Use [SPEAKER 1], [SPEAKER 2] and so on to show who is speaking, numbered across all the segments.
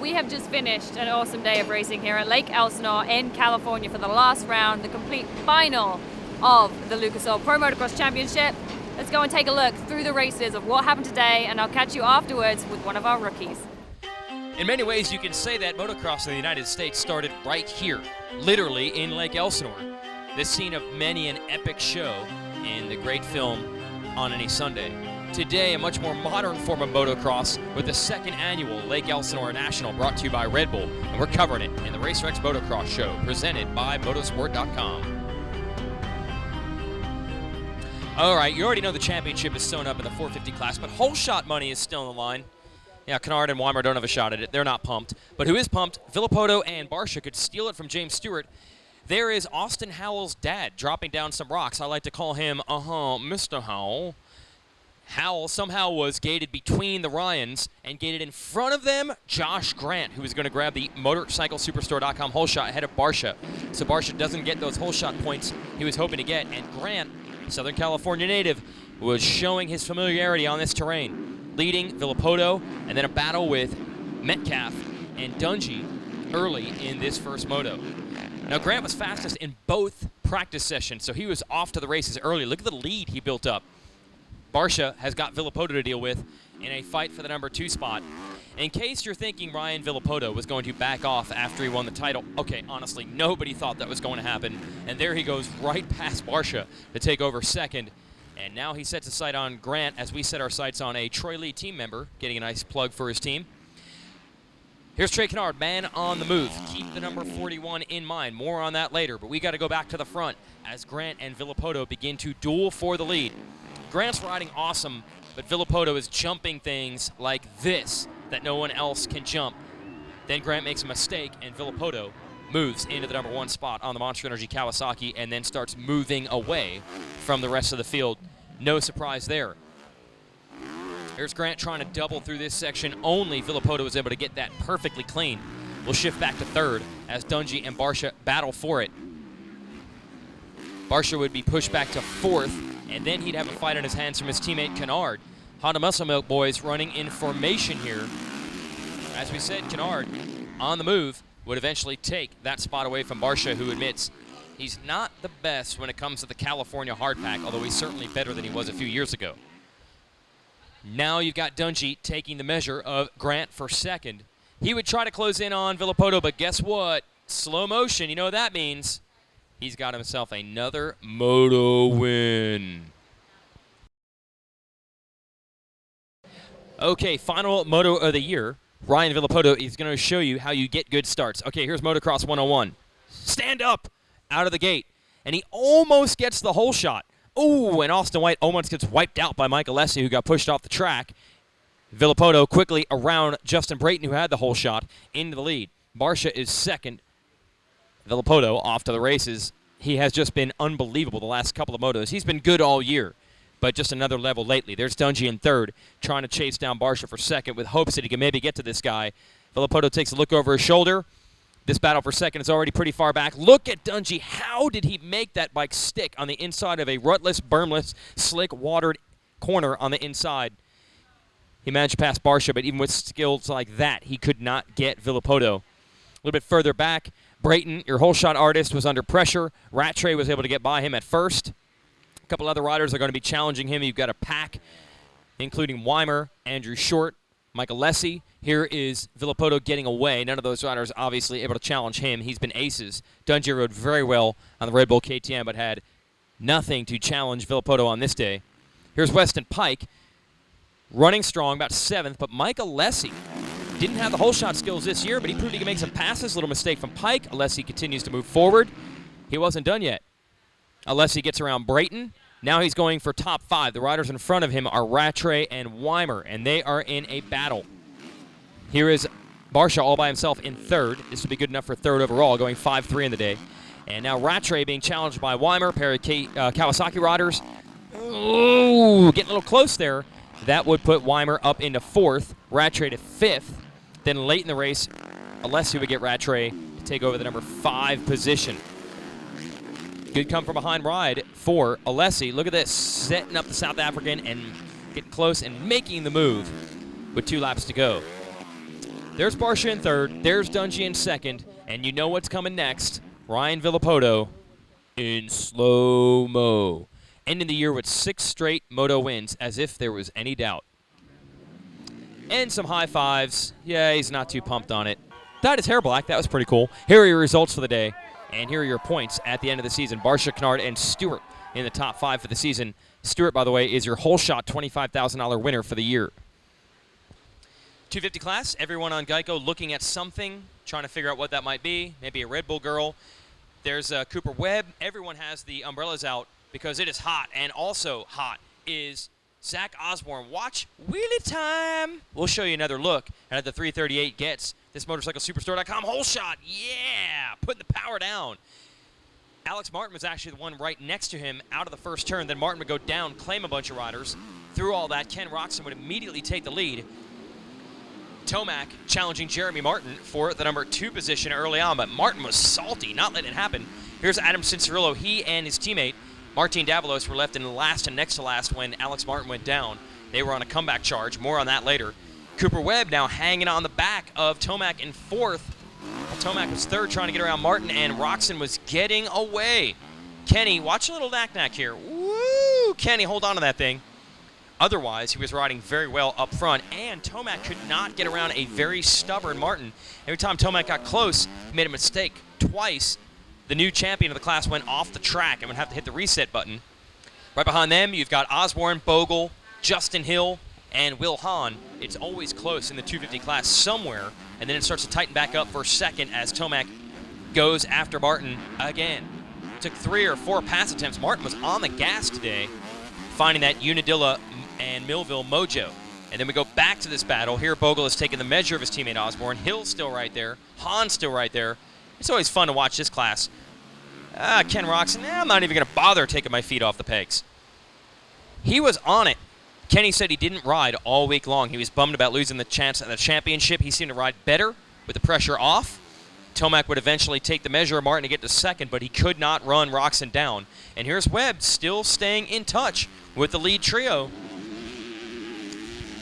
[SPEAKER 1] we have just finished an awesome day of racing here at Lake Elsinore in California for the last round, the complete final of the Lucas Oil Pro Motocross Championship. Let's go and take a look through the races of what happened today, and I'll catch you afterwards with one of our rookies.
[SPEAKER 2] In many ways, you can say that motocross in the United States started right here, literally in Lake Elsinore, the scene of many an epic show in the great film On Any Sunday. Today, a much more modern form of motocross with the second annual Lake Elsinore National, brought to you by Red Bull, and we're covering it in the RacerX Motocross Show, presented by motorsport.com. All right, you already know the championship is sewn up in the 450 class, but whole shot money is still on the line. Yeah, Kennard and Weimer don't have a shot at it. They're not pumped. But who is pumped? Villopoto and Barcia could steal it from James Stewart. There is Austin Howell's dad dropping down some rocks. I like to call him, Mr. Howell. Howell somehow was gated between the Ryans and gated in front of them, Josh Grant, who was going to grab the MotorcycleSuperstore.com hole shot ahead of Barcia. So Barcia doesn't get those hole shot points he was hoping to get. And Grant, Southern California native, was showing his familiarity on this terrain, leading Villopoto, and then a battle with Metcalf and Dungey early in this first moto. Now, Grant was fastest in both practice sessions, so he was off to the races early. Look at the lead he built up. Barcia has got Villopoto to deal with in a fight for the number 2 spot. In case you're thinking Ryan Villopoto was going to back off after he won the title, okay, honestly, nobody thought that was going to happen. And there he goes right past Barcia to take over second. And now he sets his sight on Grant as we set our sights on a Troy Lee team member, getting a nice plug for his team. Here's Trey Kennard, man on the move. Keep the number 41 in mind. More on that later, but we got to go back to the front as Grant and Villopoto begin to duel for the lead. Grant's riding awesome, but Villopoto is jumping things like this that no one else can jump. Then Grant makes a mistake, and Villopoto moves into the number 1 spot on the Monster Energy Kawasaki and then starts moving away from the rest of the field. No surprise there. Here's Grant trying to double through this section. Only Villopoto was able to get that perfectly clean. We'll shift back to third as Dungey and Barcia battle for it. Barcia would be pushed back to 4th, and then he'd have a fight on his hands from his teammate Kennard. Honda Muscle Milk boys running in formation here. As we said, Kennard on the move would eventually take that spot away from Barcia, who admits he's not the best when it comes to the California hardpack, although he's certainly better than he was a few years ago. Now you've got Dungey taking the measure of Grant for second. He would try to close in on Villopoto, but guess what? Slow motion, you know what that means. He's got himself another moto win. Okay, final moto of the year. Ryan Villopoto is going to show you how you get good starts. Okay, here's Motocross 101. Stand up out of the gate. And he almost gets the hole shot. Oh, and Austin White almost gets wiped out by Mike Alessi, who got pushed off the track. Villopoto quickly around Justin Brayton, who had the hole shot, into the lead. Barcia is second. Villopoto off to the races. He has just been unbelievable the last couple of motos. He's been good all year, but just another level lately. There's Dungey in third, trying to chase down Barcia for second with hopes that he can maybe get to this guy. Villopoto takes a look over his shoulder. This battle for second is already pretty far back. Look at Dungey. How did he make that bike stick on the inside of a rutless, bermless, slick, watered corner on the inside? He managed to pass Barcia, but even with skills like that, he could not get Villopoto. A little bit further back, Brayton, your hole shot artist, was under pressure. Rattray was able to get by him at first. A couple other riders are going to be challenging him. You've got a pack, including Weimer, Andrew Short, Michael Alessi. Here is Villopoto getting away. None of those riders obviously able to challenge him. He's been aces. Dungey rode very well on the Red Bull KTM, but had nothing to challenge Villopoto on this day. Here's Weston Pike, running strong, about 7th, but Mike Alessi didn't have the hole shot skills this year, but he proved he can make some passes. Little mistake from Pike. Alessi continues to move forward. He wasn't done yet. Alessi gets around Brayton. Now he's going for top 5. The riders in front of him are Rattray and Weimer, and they are in a battle. Here is Barcia all by himself in third. This would be good enough for third overall, going 5-3 in the day. And now Rattray being challenged by Weimer, pair of Kawasaki riders. Ooh, getting a little close there. That would put Weimer up into 4th, Rattray to 5th. Then late in the race, Alessi would get Rattray to take over the number 5 position. Good come from behind ride for Alessi. Look at this, setting up the South African and getting close and making the move with 2 laps to go. There's Barsha in third. There's Dungy in second. And you know what's coming next. Ryan Villapoto in slow-mo. Ending the year with 6 straight moto wins, as if there was any doubt. And some high fives. Yeah, he's not too pumped on it. That is hair black. That was pretty cool. Here are your results for the day. And here are your points at the end of the season. Barsha, Kennard, and Stewart in the top 5 for the season. Stewart, by the way, is your whole shot $25,000 winner for the year. 250 class, everyone on Geico looking at something, trying to figure out what that might be. Maybe a Red Bull girl. There's Cooper Webb. Everyone has the umbrellas out because it is hot. And also hot is Zach Osborne. Watch wheelie time. We'll show you another look at the 338 gets. This motorcyclesuperstore.com whole shot. Yeah, putting the power down. Alex Martin was actually the one right next to him out of the first turn. Then Martin would go down, claim a bunch of riders. Through all that, Ken Roxon would immediately take the lead. Tomac challenging Jeremy Martin for the number 2 position early on, but Martin was salty, not letting it happen. Here's Adam Cincerillo. He and his teammate, Martin Davalos, were left in last and next to last when Alex Martin went down. They were on a comeback charge. More on that later. Cooper Webb now hanging on the back of Tomac in 4th. Tomac was 3rd, trying to get around Martin, and Roxon was getting away. Kenny, watch a little knack-knack here. Woo! Kenny, hold on to that thing. Otherwise, he was riding very well up front, and Tomac could not get around a very stubborn Martin. Every time Tomac got close, he made a mistake twice. The new champion of the class went off the track and would have to hit the reset button. Right behind them, you've got Osborne, Bogle, Justin Hill, and Will Hahn. It's always close in the 250 class somewhere, and then it starts to tighten back up for second as Tomac goes after Martin again. Took 3 or 4 pass attempts. Martin was on the gas today, finding that Unadilla and Millville mojo. And then we go back to this battle. Here Bogle has taken the measure of his teammate Osborne. Hill's still right there. Hahn's still right there. It's always fun to watch this class. Ken Roxon, I'm not even going to bother taking my feet off the pegs. He was on it. Kenny said he didn't ride all week long. He was bummed about losing the chance at the championship. He seemed to ride better with the pressure off. Tomac would eventually take the measure of Martin to get to second, but he could not run Roxon down. And here's Webb still staying in touch with the lead trio.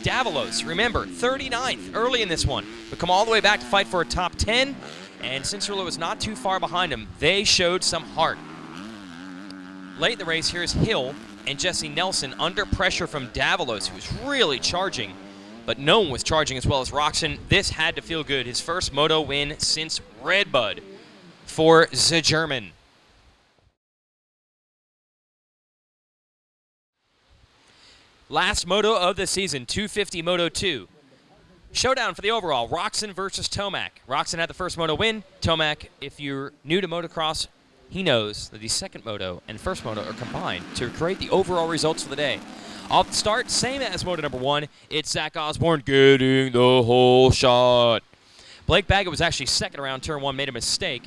[SPEAKER 2] Davalos, remember, 39th early in this one, but come all the way back to fight for a top 10, and Cincerillo was not too far behind him. They showed some heart. Late in the race, here's Hill and Jesse Nelson under pressure from Davalos, who was really charging, but no one was charging as well as Roxon. This had to feel good. His first moto win since Redbud for the German. Last moto of the season, 250 Moto 2. Showdown for the overall, Roxon versus Tomac. Roxon had the first moto win. Tomac, if you're new to motocross, he knows that the second moto and first moto are combined to create the overall results for the day. Off the start, same as moto number 1, it's Zach Osborne getting the whole shot. Blake Baggett was actually second around turn 1, made a mistake.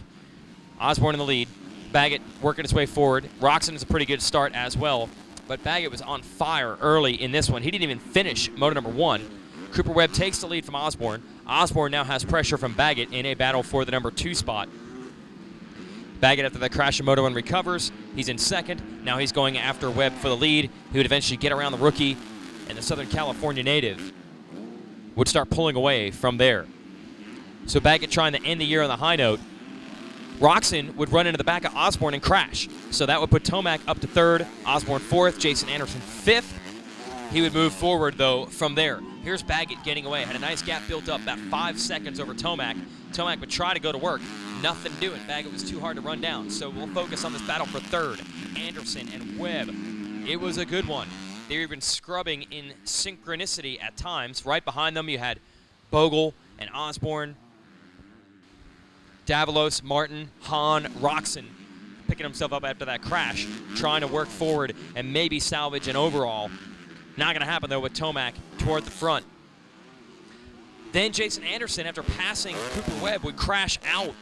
[SPEAKER 2] Osborne in the lead. Baggett working his way forward. Roxon is a pretty good start as well. But Baggett was on fire early in this one. He didn't even finish moto number 1. Cooper Webb takes the lead from Osborne. Osborne now has pressure from Baggett in a battle for the number 2 spot. Baggett, after that crash in moto 1, recovers. He's in second. Now he's going after Webb for the lead. He would eventually get around the rookie, and the Southern California native would start pulling away from there. So Baggett trying to end the year on the high note. Roxon would run into the back of Osborne and crash. So that would put Tomac up to 3rd, Osborne 4th, Jason Anderson 5th. He would move forward, though, from there. Here's Baggett getting away. Had a nice gap built up, about 5 seconds over Tomac. Tomac would try to go to work. Nothing doing. Baggett was too hard to run down. So we'll focus on this battle for 3rd. Anderson and Webb. It was a good one. They were even scrubbing in synchronicity at times. Right behind them, you had Bogle and Osborne, Davalos, Martin, Hahn, Roxon picking himself up after that crash, trying to work forward and maybe salvage an overall. Not going to happen, though, with Tomac toward the front. Then Jason Anderson, after passing Cooper Webb, would crash out,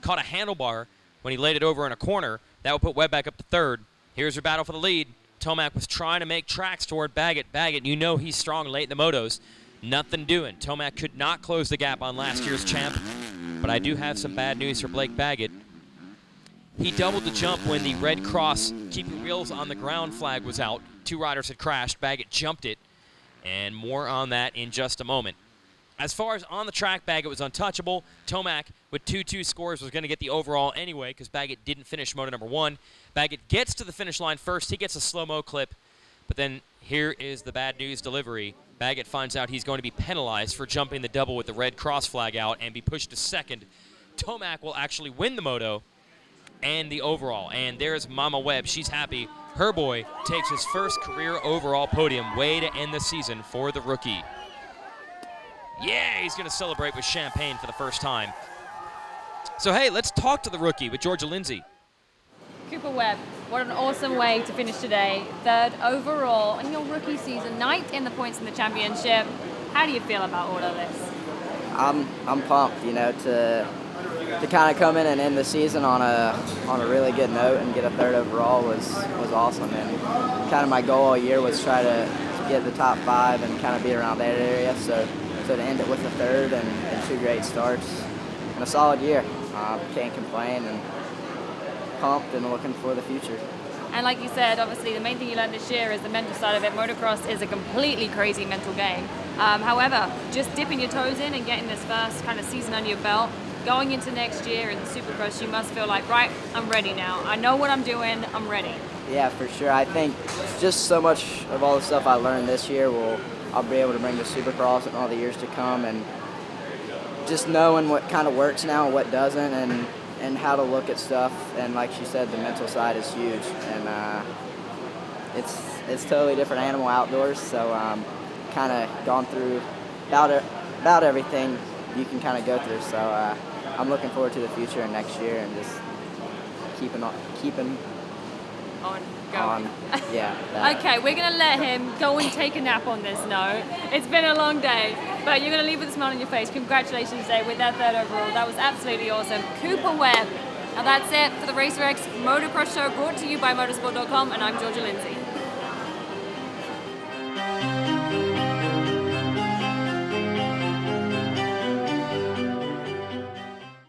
[SPEAKER 2] caught a handlebar when he laid it over in a corner. That would put Webb back up to 3rd. Here's your battle for the lead. Tomac was trying to make tracks toward Baggett. Baggett, you know he's strong late in the motos. Nothing doing. Tomac could not close the gap on last year's champ. But I do have some bad news for Blake Baggett. He doubled the jump when the Red Cross keeping wheels on the ground flag was out. 2 riders had crashed. Baggett jumped it. And more on that in just a moment. As far as on the track, Baggett was untouchable. Tomac with 2-2 scores was going to get the overall anyway because Baggett didn't finish moto number 1. Baggett gets to the finish line first. He gets a slow-mo clip. But then here is the bad news delivery. Baggett finds out he's going to be penalized for jumping the double with the red cross flag out and be pushed to second. Tomac will actually win the moto and the overall. And there's Mama Webb. She's happy. Her boy takes his first career overall podium, way to end the season for the rookie. Yeah, he's going to celebrate with champagne for the first time. So, hey, let's talk to the rookie with Georgia Lindsay.
[SPEAKER 1] Cooper Webb, what an awesome way to finish today. 3rd overall in your rookie season, 9th in the points in the championship. How do you feel about all of this?
[SPEAKER 3] I'm pumped, to kind of come in and end the season on a really good note and get a 3rd overall was awesome. And kind of my goal all year was try to get the top 5 and kind of be around that area. So to end it with a 3rd and 2 great starts and a solid year, can't complain, and pumped and looking for the future.
[SPEAKER 1] And like you said, obviously the main thing you learned this year is the mental side of it. Motocross is a completely crazy mental game. However, just dipping your toes in and getting this first kind of season under your belt, going into next year in the Supercross, you must feel like, right, I'm ready now. I know what I'm doing, I'm ready.
[SPEAKER 3] Yeah, for sure. I think just so much of all the stuff I learned this year I'll be able to bring to Supercross in all the years to come, and just knowing what kind of works now and what doesn't, and how to look at stuff. And like she said, the mental side is huge, and it's totally different animal outdoors. So kind of gone through about everything you can kind of go through. So I'm looking forward to the future and next year, and just keeping on. Yeah.
[SPEAKER 1] Okay, we're going to let him go and take a nap on this note. It's been a long day, but you're going to leave with a smile on your face. Congratulations today with that 3rd overall. That was absolutely awesome. Cooper Webb. Now that's it for the RacerX Motocross Show, brought to you by motorsport.com, and I'm Georgia Lindsay.